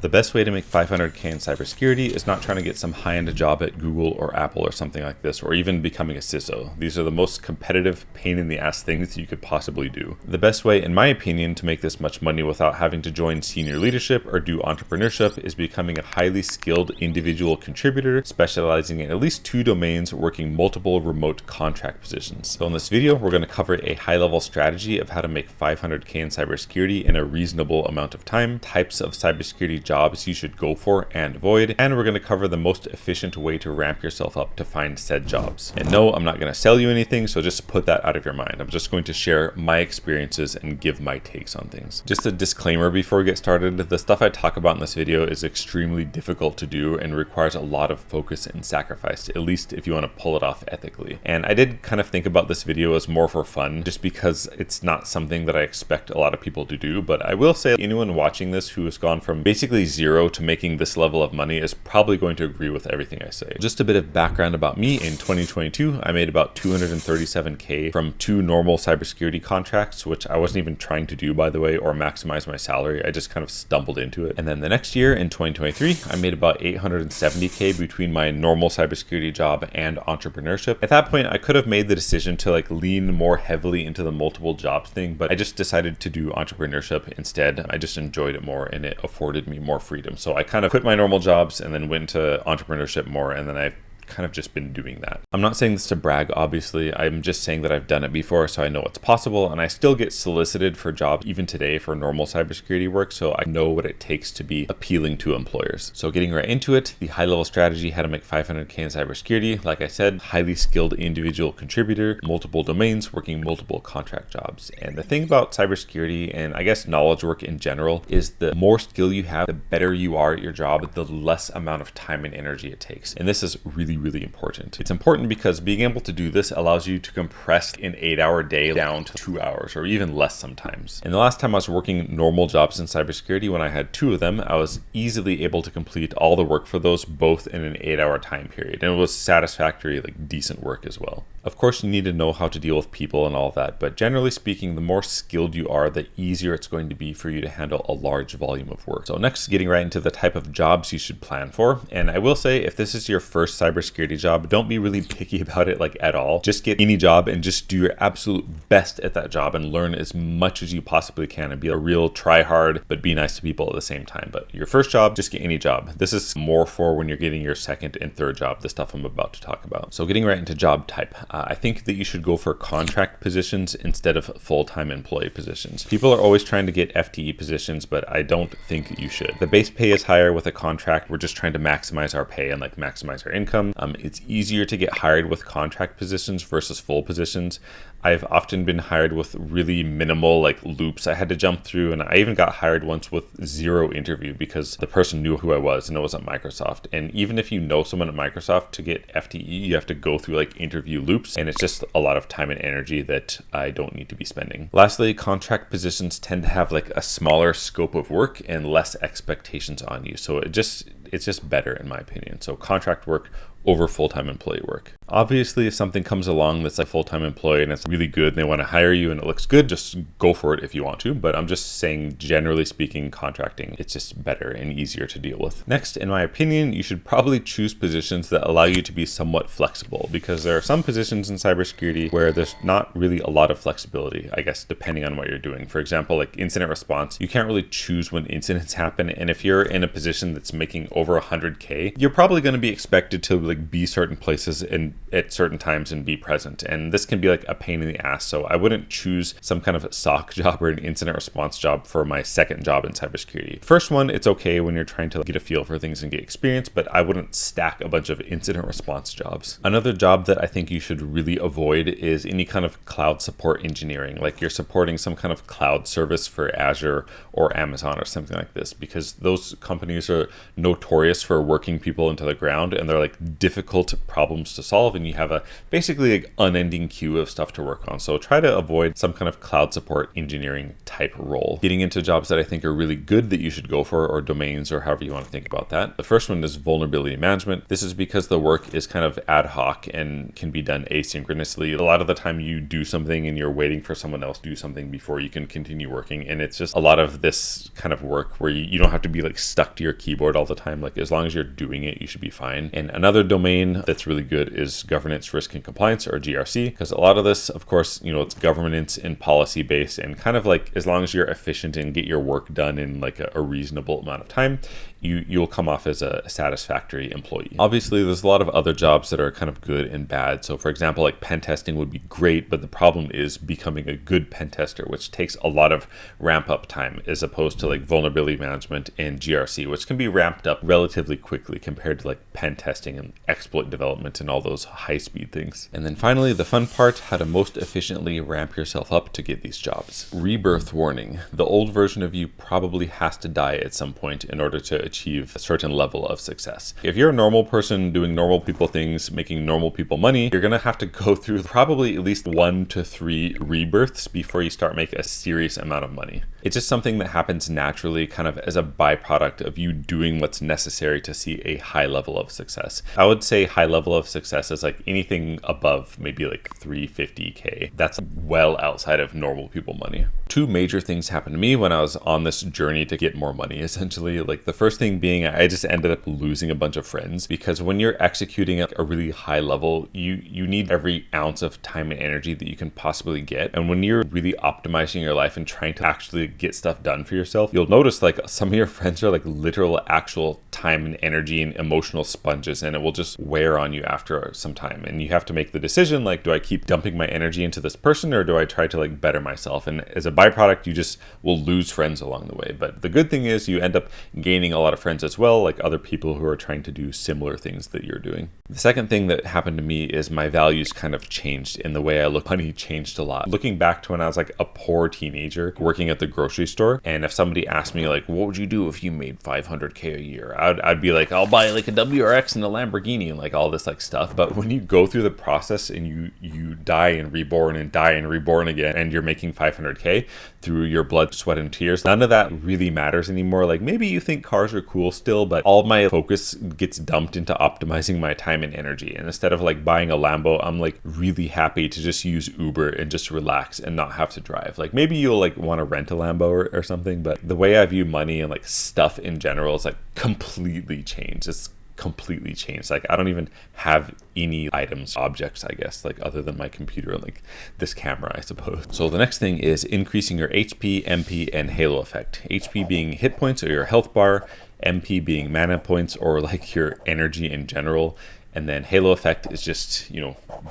The best way to make 500K in cybersecurity is not trying to get some high-end job at Google or Apple or something like this, or even becoming a CISO. These are the most competitive, pain-in-the-ass things you could possibly do. The best way, in my opinion, to make this much money without having to join senior leadership or do entrepreneurship is becoming a highly skilled individual contributor, specializing in at least 2 domains, working multiple remote contract positions. So in this video, we're going to cover a high-level strategy of how to make 500K in cybersecurity in a reasonable amount of time, types of cybersecurity jobs you should go for and avoid, and we're going to cover the most efficient way to ramp yourself up to find said jobs. And no, I'm not going to sell you anything, so just put that out of your mind. I'm just going to share my experiences and give my takes on things. Just a disclaimer before we get started, the stuff I talk about in this video is extremely difficult to do and requires a lot of focus and sacrifice, at least if you want to pull it off ethically. And I did kind of think about this video as more for fun, just because it's not something that I expect a lot of people to do, but I will say anyone watching this who has gone from basically zero to making this level of money is probably going to agree with everything I say. Just a bit of background about me. In 2022, I made about 237K from 2 normal cybersecurity contracts, which I wasn't even trying to do, by the way, or maximize my salary. I just kind of stumbled into it. And then the next year in 2023, I made about 870K between my normal cybersecurity job and entrepreneurship. At that point, I could have made the decision to lean more heavily into the multiple jobs thing, but I just decided to do entrepreneurship instead. I just enjoyed it more and it afforded me more freedom. So I kind of quit my normal jobs and then went to entrepreneurship more, and then I've kind of just been doing that. I'm not saying this to brag, obviously. I'm just saying that I've done it before, so I know it's possible, and I still get solicited for jobs even today for normal cybersecurity work, so I know what it takes to be appealing to employers. So getting right into it, the high-level strategy, how to make 500K in cybersecurity. Like I said, highly skilled individual contributor, multiple domains, working multiple contract jobs. And the thing about cybersecurity, and I guess knowledge work in general, is the more skill you have, the better you are at your job, the less amount of time and energy it takes. And this is really important. It's important because being able to do this allows you to compress an 8-hour day down to 2 hours or even less sometimes. And the last time I was working normal jobs in cybersecurity, when I had 2 of them, I was easily able to complete all the work for those both in an 8-hour time period. And it was satisfactory, decent work as well. Of course, you need to know how to deal with people and all that, but generally speaking, the more skilled you are, the easier it's going to be for you to handle a large volume of work. So next, getting right into the type of jobs you should plan for. And I will say, if this is your first cybersecurity job, don't be really picky about it at all. Just get any job and just do your absolute best at that job and learn as much as you possibly can and be a real try hard, but be nice to people at the same time. But your first job, just get any job. This is more for when you're getting your second and third job, the stuff I'm about to talk about. So getting right into job type. I think that you should go for contract positions instead of full-time employee positions. People are always trying to get FTE positions, but I don't think you should. The base pay is higher with a contract. We're just trying to maximize our pay and maximize our income. It's easier to get hired with contract positions versus full positions. I've often been hired with really minimal loops I had to jump through, and I even got hired once with 0 interview because the person knew who I was and it was at Microsoft. And even if you know someone at Microsoft, to get FTE, you have to go through interview loops, and it's just a lot of time and energy that I don't need to be spending. Lastly, contract positions tend to have a smaller scope of work and less expectations on you. So it's just better in my opinion. So contract work over full-time employee work. Obviously, if something comes along that's a full-time employee and it's really good and they want to hire you and it looks good, just go for it if you want to. But I'm just saying, generally speaking, contracting, it's just better and easier to deal with. Next, in my opinion, you should probably choose positions that allow you to be somewhat flexible, because there are some positions in cybersecurity where there's not really a lot of flexibility, I guess, depending on what you're doing. For example, incident response, you can't really choose when incidents happen. And if you're in a position that's making over 100K, you're probably going to be expected to be certain places and at certain times and be present. And this can be a pain in the ass. So I wouldn't choose some kind of SOC job or an incident response job for my second job in cybersecurity. First one, it's okay when you're trying to get a feel for things and get experience, but I wouldn't stack a bunch of incident response jobs. Another job that I think you should really avoid is any kind of cloud support engineering, you're supporting some kind of cloud service for Azure or Amazon or something like this, because those companies are notorious notorious for working people into the ground, and they're like difficult problems to solve, and you have a basically like unending queue of stuff to work on. So try to avoid some kind of cloud support engineering type role. Getting into jobs that I think are really good that you should go for, or domains, or however you want to think about that. The first one is vulnerability management. This is because the work is kind of ad hoc and can be done asynchronously. A lot of the time you do something and you're waiting for someone else to do something before you can continue working. And it's just a lot of this kind of work where you don't have to be like stuck to your keyboard all the time. Like as long as you're doing it, you should be fine. And another domain that's really good is governance, risk, and compliance, or GRC, because a lot of this, of course, it's governance and policy based, and kind of like as long as you're efficient and get your work done in like a reasonable amount of time, you'll come off as a satisfactory employee. Obviously, there's a lot of other jobs that are kind of good and bad. So for example, like pen testing would be great, but the problem is becoming a good pen tester, which takes a lot of ramp up time, as opposed to like vulnerability management and GRC, which can be ramped up relatively quickly compared to like pen testing and exploit development and all those high speed things. And then finally, the fun part, how to most efficiently ramp yourself up to get these jobs. Rebirth warning. The old version of you probably has to die at some point in order to achieve a certain level of success. If you're a normal person doing normal people things, making normal people money, you're gonna have to go through probably at least 1 to 3 rebirths before you start making a serious amount of money. It's just something that happens naturally, kind of as a byproduct of you doing what's necessary to see a high level of success. I would say high level of success is like anything above maybe like 350K. That's well outside of normal people money. 2 major things happened to me when I was on this journey to get more money, essentially. Like the first thing being, I just ended up losing a bunch of friends, because when you're executing at a really high level, you need every ounce of time and energy that you can possibly get. And when you're really optimizing your life and trying to actually get stuff done for yourself, you'll notice like some of your friends are like literal actual time and energy and emotional sponges, and it will just wear on you after some time. And you have to make the decision, like, do I keep dumping my energy into this person, or do I try to like better myself? And as a byproduct, you just will lose friends along the way. But the good thing is you end up gaining a lot of friends as well, like other people who are trying to do similar things that you're doing. The second thing that happened to me is my values kind of changed, and the way I look at money changed a lot. Looking back to when I was like a poor teenager working at the grocery store, and if somebody asked me like, what would you do if you made 500K a year? I'd be like, I'll buy like a WRX and a Lamborghini and like all this like stuff. But when you go through the process and you die and reborn and die and reborn again, and you're making 500K through your blood, sweat, and tears, none of that really matters anymore. Like maybe you think cars are cool still, but all my focus gets dumped into optimizing my time and energy. And instead of like buying a Lambo, I'm like really happy to just use Uber and just relax and not have to drive. Like maybe you'll like want to rent a Lambo or something, but the way I view money and like stuff in general is like completely changed. It's completely changed. Like I don't even have any items, objects, I guess, like other than my computer and like this camera, I suppose. So the next thing is increasing your HP, MP, and halo effect. HP being hit points or your health bar, MP being mana points or like your energy in general. And then halo effect is just,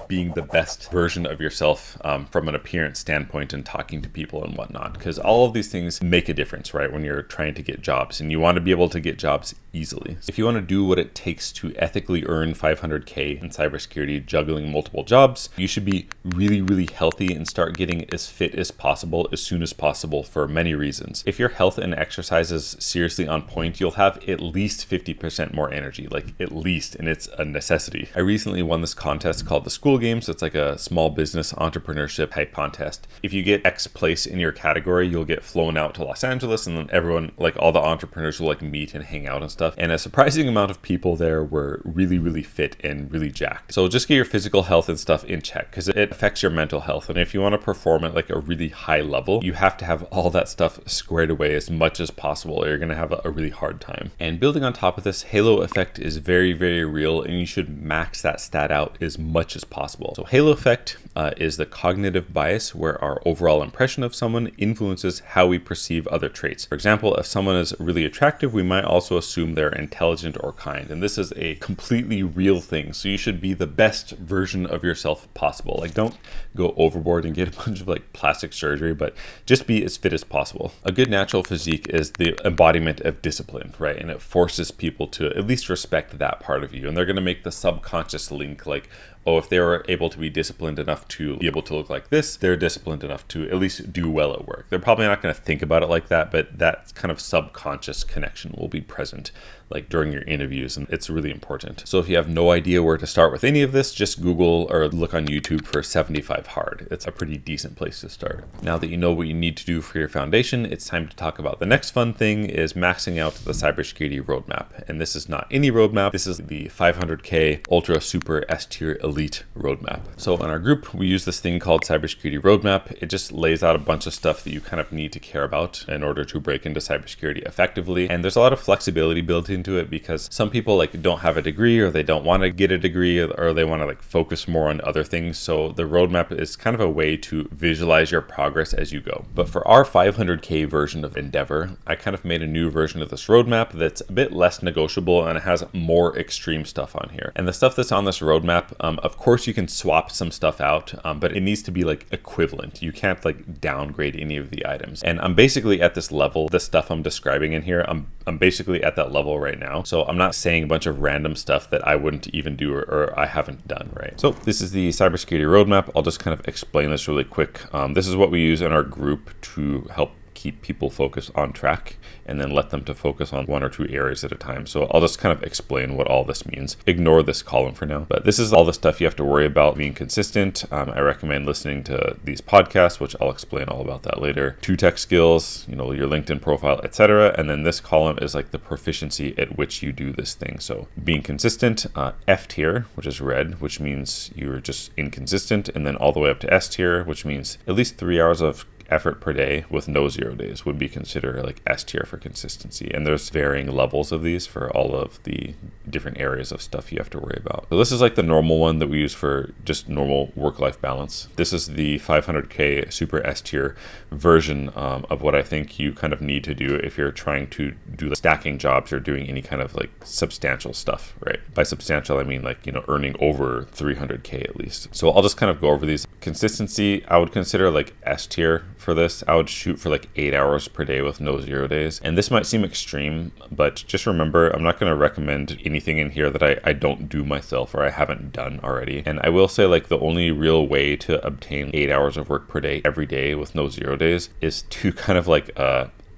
being the best version of yourself from an appearance standpoint and talking to people and whatnot. Because all of these things make a difference, right? When you're trying to get jobs, and you want to be able to get jobs easily. If you want to do what it takes to ethically earn 500K in cybersecurity, juggling multiple jobs, you should be really, really healthy and start getting as fit as possible as soon as possible for many reasons. If your health and exercise is seriously on point, you'll have at least 50% more energy, like at least, and it's a necessity. I recently won this contest called the Skool Games. It's like a small business entrepreneurship type contest. If you get X place in your category, you'll get flown out to Los Angeles, and then everyone, like all the entrepreneurs, will like meet and hang out and stuff. And a surprising amount of people there were really, really fit and really jacked. So just get your physical health and stuff in check, because it affects your mental health. And if you want to perform at like a really high level, you have to have all that stuff squared away as much as possible, or you're going to have a really hard time. And building on top of this, halo effect is very, very real, and you should max that stat out as much as possible. So halo effect is the cognitive bias where our overall impression of someone influences how we perceive other traits. For example, if someone is really attractive, we might also assume they're intelligent or kind. And this is a completely real thing. So you should be the best version of yourself possible. Like don't go overboard and get a bunch of like plastic surgery, but just be as fit as possible. A good natural physique is the embodiment of discipline, right? And it forces people to at least respect that part of you. And they're going to make the subconscious link like, oh, if they were able to be disciplined enough to be able to look like this, they're disciplined enough to at least do well at work. They're probably not going to think about it like that, but that kind of subconscious connection will be present like during your interviews, and it's really important. So if you have no idea where to start with any of this, just Google or look on YouTube for 75 hard. It's a pretty decent place to start. Now that you know what you need to do for your foundation, it's time to talk about the next fun thing, is maxing out the cybersecurity roadmap. And this is not any roadmap, this is the 500K Ultra Super S Tier Elite roadmap. So in our group, we use this thing called Cybersecurity Roadmap. It just lays out a bunch of stuff that you kind of need to care about in order to break into cybersecurity effectively. And there's a lot of flexibility built into it because some people like don't have a degree, or they don't want to get a degree, or they want to like focus more on other things. So the roadmap is kind of a way to visualize your progress as you go. But for our 500K version of Endeavor, I kind of made a new version of this roadmap that's a bit less negotiable, and it has more extreme stuff on here. And the stuff that's on this roadmap, of course you can swap some stuff out, but it needs to be like equivalent. You can't like downgrade any of the items. And I'm basically at this level. The stuff I'm describing in here, I'm basically at that level right now. So I'm not saying a bunch of random stuff that I wouldn't even do or I haven't done, right? So this is the cybersecurity roadmap. I'll just kind of explain this really quick. This is what we use in our group to help keep people focused on track, and then let them to focus on one or two areas at a time. So I'll just kind of explain what all this means. Ignore this column for now, but this is all the stuff you have to worry about being consistent. I recommend listening to these podcasts, which I'll explain all about that later. 2 tech skills, you know, your LinkedIn profile, etc. And then this column is like the proficiency at which you do this thing. So being consistent, F tier, which is red, which means you're just inconsistent, and then all the way up to S tier, which means at least 3 hours of effort per day with no 0 days would be considered like S tier for consistency. And there's varying levels of these for all of the different areas of stuff you have to worry about. So this is like the normal one that we use for just normal work-life balance. This is the 500K Super S tier version of what I think you kind of need to do if you're trying to do stacking jobs or doing any kind of like substantial stuff, right? By substantial, I mean like, you know, earning over 300K at least. So I'll just kind of go over these. Consistency, I would consider like S tier for this. I would shoot for like 8 hours per day with no 0 days. And this might seem extreme, but just remember, I'm not going to recommend anything in here that I don't do myself or I haven't done already. And I will say like the only real way to obtain 8 hours of work per day every day with no 0 days is to kind of like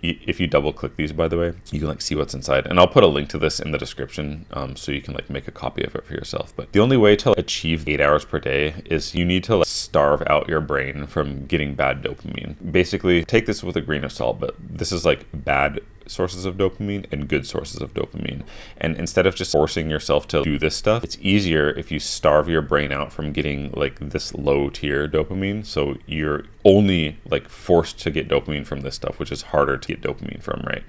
if you double click these, by the way, you can like see what's inside, and I'll put a link to this in the description so you can like make a copy of it for yourself. But the only way to achieve 8 hours per day is you need to like starve out your brain from getting bad dopamine. Basically, take this with a grain of salt, but this is like bad sources of dopamine and good sources of dopamine. And instead of just forcing yourself to do this stuff, it's easier if you starve your brain out from getting like this low tier dopamine. So you're only like forced to get dopamine from this stuff, which is harder to get dopamine from, right?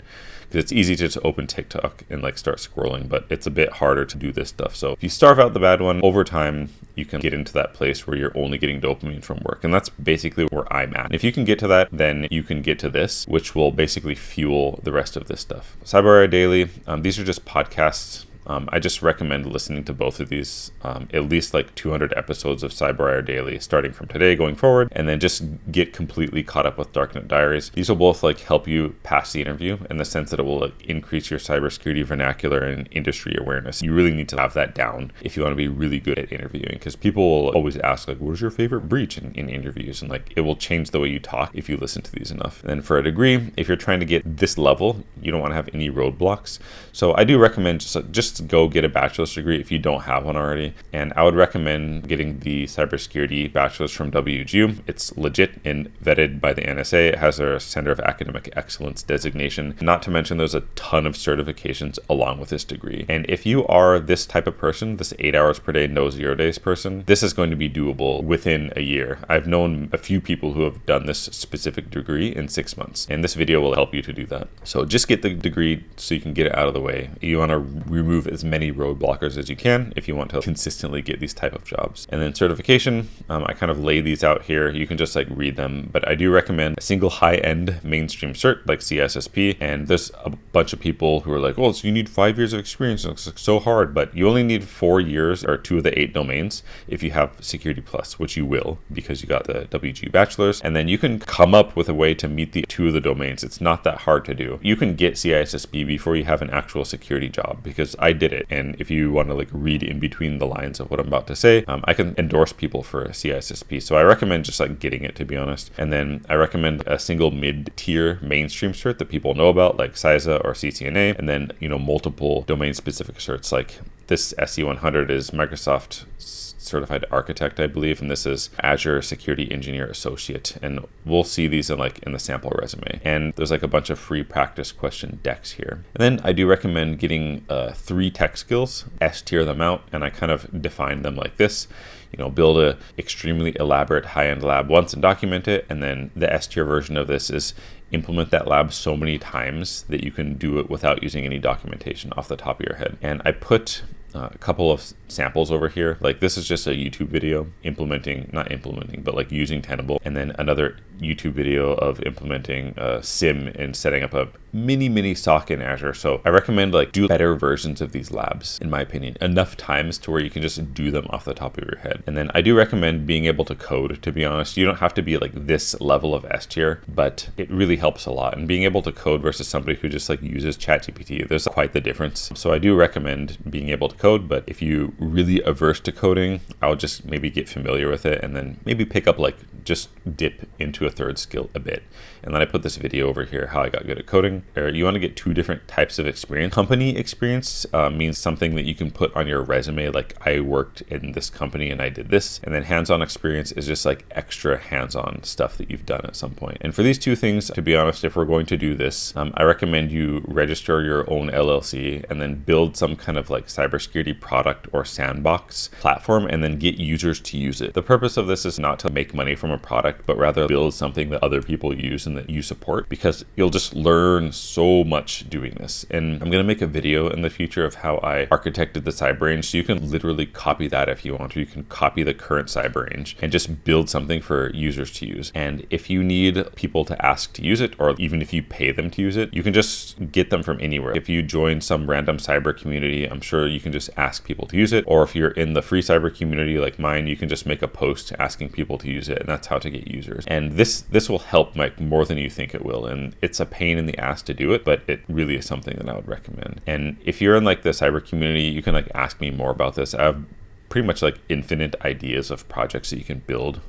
Because it's easy to just open TikTok and like start scrolling, but it's a bit harder to do this stuff. So if you starve out the bad one, over time, you can get into that place where you're only getting dopamine from work. And that's basically where I'm at. And if you can get to that, then you can get to this, which will basically fuel the rest of this stuff. CyberWire Daily, these are just podcasts. I just recommend listening to both of these, at least like 200 episodes of CyberWire Daily, starting from today going forward, and then just get completely caught up with Darknet Diaries. These will both like help you pass the interview in the sense that it will like increase your cybersecurity vernacular and industry awareness. You really need to have that down if you want to be really good at interviewing, because people will always ask like, what is your favorite breach in interviews? And like, it will change the way you talk if you listen to these enough. And then for a degree, if you're trying to get this level, you don't want to have any roadblocks. So I do recommend just go get a bachelor's degree if you don't have one already. And I would recommend getting the cybersecurity bachelor's from WGU. It's legit and vetted by the NSA. It has a Center of Academic Excellence designation. Not to mention there's a ton of certifications along with this degree. And if you are this type of person, this 8 hours per day, no 0 days person, this is going to be doable within a year. I've known a few people who have done this specific degree in 6 months, and this video will help you to do that. So just get the degree so you can get it out of the way. You want to remove as many roadblockers as you can if you want to consistently get these type of jobs. And then certification, I kind of lay these out here. You can just like read them, but I do recommend a single high-end mainstream cert like CISSP. And there's a bunch of people who are like, oh, so you need 5 years of experience. It's like so hard, but you only need 4 years or 2 of the 8 domains if you have Security Plus, which you will because you got the WGU bachelor's. And then you can come up with a way to meet the 2 of the domains. It's not that hard to do. You can get CISSP before you have an actual security job, because I I did it. And if you want to like read in between the lines of what I'm about to say, I can endorse people for a CISSP. So I recommend just like getting it, to be honest. And then I recommend a single mid-tier mainstream cert that people know about, like CISA or CCNA, and then, you know, multiple domain-specific certs. Like this SC100 is Microsoft Certified Architect, I believe, and this is Azure Security Engineer Associate, and we'll see these in the sample resume. And there's like a bunch of free practice question decks here. And then I do recommend getting 3 tech skills, S tier them out, and I kind of define them like this. You know, build a extremely elaborate high-end lab once and document it, and then the S tier version of this is implement that lab so many times that you can do it without using any documentation off the top of your head. And I put a couple of samples over here. Like this is just a YouTube video but like using Tenable, and then another YouTube video of implementing a SIM and setting up a mini SOC in Azure. So I recommend like do better versions of these labs, in my opinion, enough times to where you can just do them off the top of your head. And then I do recommend being able to code, to be honest. You don't have to be like this level of S tier, but it really helps a lot. And being able to code versus somebody who just like uses ChatGPT, there's quite the difference. So I do recommend being able to code, but if you really averse to coding, I'll just maybe get familiar with it and then maybe pick up like just dip into a third skill a bit. And then I put this video over here, how I got good at coding. Or you want to get 2 different types of experience. Company experience means something that you can put on your resume, like I worked in this company and I did this. And then hands-on experience is just like extra hands-on stuff that you've done at some point. And for these 2 things, to be honest, if we're going to do this, I recommend you register your own LLC and then build some kind of like cybersecurity product or sandbox platform and then get users to use it. The purpose of this is not to make money from a product, but rather build something that other people use and that you support, because you'll just learn so much doing this. And I'm going to make a video in the future of how I architected the cyber range, so you can literally copy that if you want to. You can copy the current cyber range and just build something for users to use. And if you need people to ask to use it, or even if you pay them to use it, you can just get them from anywhere. If you join some random cyber community, I'm sure you can just ask people to use it. Or if you're in the free cyber community like mine, you can just make a post asking people to use it, and that's how to get users. And this will help like more than you think it will. And it's a pain in the ass to do it, but it really is something that I would recommend. And if you're in like the cyber community, you can like ask me more about this. I have pretty much like infinite ideas of projects that you can build,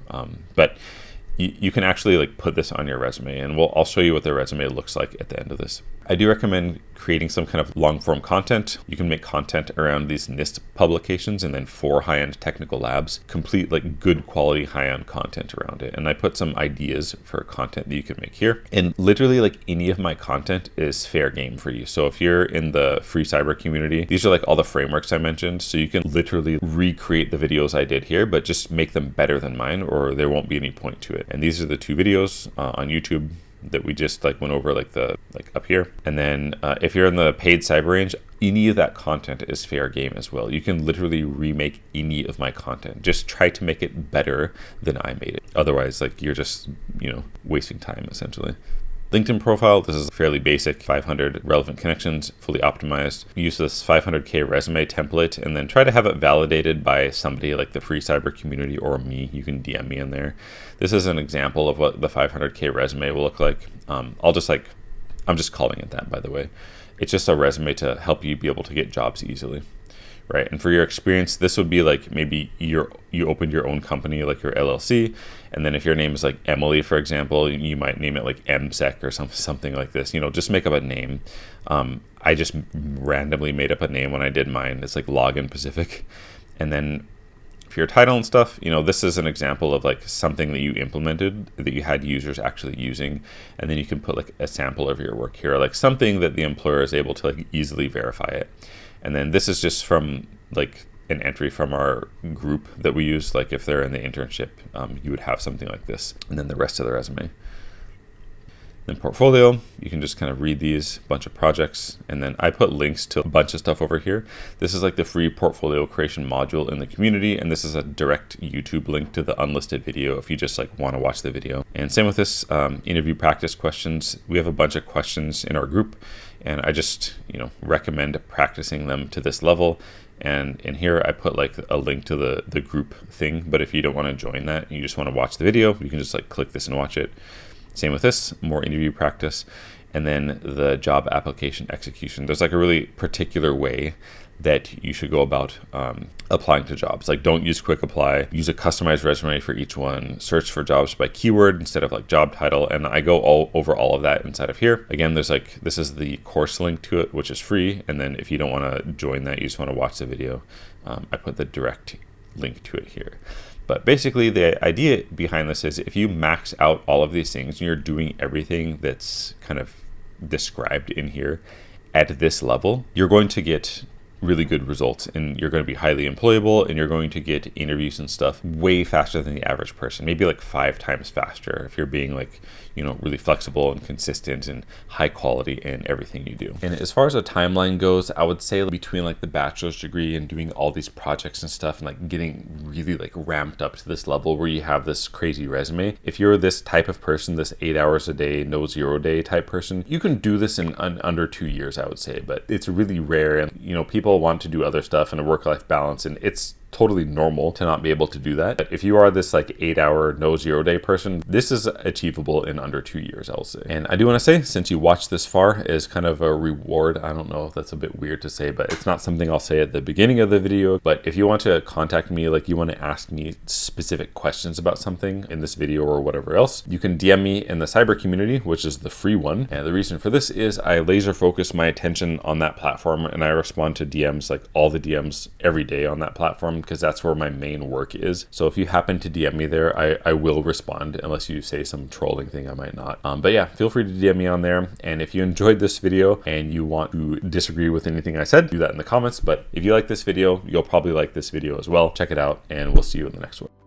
but you can actually like put this on your resume, and I'll show you what the resume looks like at the end of this. I do recommend creating some kind of long form content. You can make content around these NIST publications and then 4 high-end technical labs, complete like good quality high-end content around it. And I put some ideas for content that you can make here. And literally like any of my content is fair game for you. So if you're in the free cyber community, these are like all the frameworks I mentioned. So you can literally recreate the videos I did here, but just make them better than mine, or there won't be any point to it. And these are the 2 videos on YouTube that we just like went over, like up here. And then if you're in the paid cyber range, any of that content is fair game as well. You can literally remake any of my content. Just try to make it better than I made it. Otherwise, like you're just, wasting time essentially. LinkedIn profile, this is fairly basic, 500 relevant connections, fully optimized. Use this 500K resume template and then try to have it validated by somebody like the free cyber community or me. You can DM me in there. This is an example of what the 500K resume will look like. I'm just calling it that, by the way. It's just a resume to help you be able to get jobs easily. Right. And for your experience, this would be like maybe you opened your own company, like your LLC. And then if your name is like Emily, for example, you might name it like MSEC or something like this. Just make up a name. I just randomly made up a name when I did mine. It's like Login Pacific. And then for your title and stuff, this is an example of like something that you implemented that you had users actually using. And then you can put like a sample of your work here, like something that the employer is able to like easily verify it. And then this is just from like an entry from our group that we use. Like if they're in the internship, you would have something like this. And then the rest of the resume. Then portfolio, you can just kind of read these bunch of projects. And then I put links to a bunch of stuff over here. This is like the free portfolio creation module in the community. And this is a direct YouTube link to the unlisted video if you just like want to watch the video. And same with this interview practice questions. We have a bunch of questions in our group. And I just, recommend practicing them to this level. And in here, I put like a link to the group thing. But if you don't want to join that, and you just want to watch the video, you can just like click this and watch it. Same with this, more interview practice. and then the job application execution. There's like a really particular way that you should go about applying to jobs. Like, don't use quick apply, use a customized resume for each one, search for jobs by keyword instead of like job title. And I go over all of that inside of here. Again, there's like, this is the course link to it, which is free. And then if you don't want to join that, you just want to watch the video, I put the direct link to it here. But basically the idea behind this is if you max out all of these things and you're doing everything that's kind of described in here at this level, you're going to get really good results, and you're going to be highly employable, and you're going to get interviews and stuff way faster than the average person, maybe like 5 times faster if you're being like, you know, really flexible and consistent and high quality in everything you do. And as far as a timeline goes, I would say between like the bachelor's degree and doing all these projects and stuff and like getting really like ramped up to this level where you have this crazy resume, if you're this type of person, this 8 hours a day, no 0 day type person, you can do this in under 2 years, I would say. But it's really rare, and you know, people want to do other stuff and a work-life balance, and it's totally normal to not be able to do that. But if you are this like 8 hour, no 0 day person, this is achievable in under 2 years, I'll say. And I do want to say, since you watched this far, is kind of a reward. I don't know if that's a bit weird to say, but it's not something I'll say at the beginning of the video. But if you want to contact me, like you want to ask me specific questions about something in this video or whatever else, you can DM me in the cyber community, which is the free one. And the reason for this is I laser focus my attention on that platform, and I respond to DMs, like all the DMs every day on that platform, because that's where my main work is. So if you happen to DM me there, I will respond, unless you say some trolling thing, I might not. But yeah, feel free to DM me on there. And if you enjoyed this video and you want to disagree with anything I said, do that in the comments. But if you like this video, you'll probably like this video as well. Check it out, and we'll see you in the next one.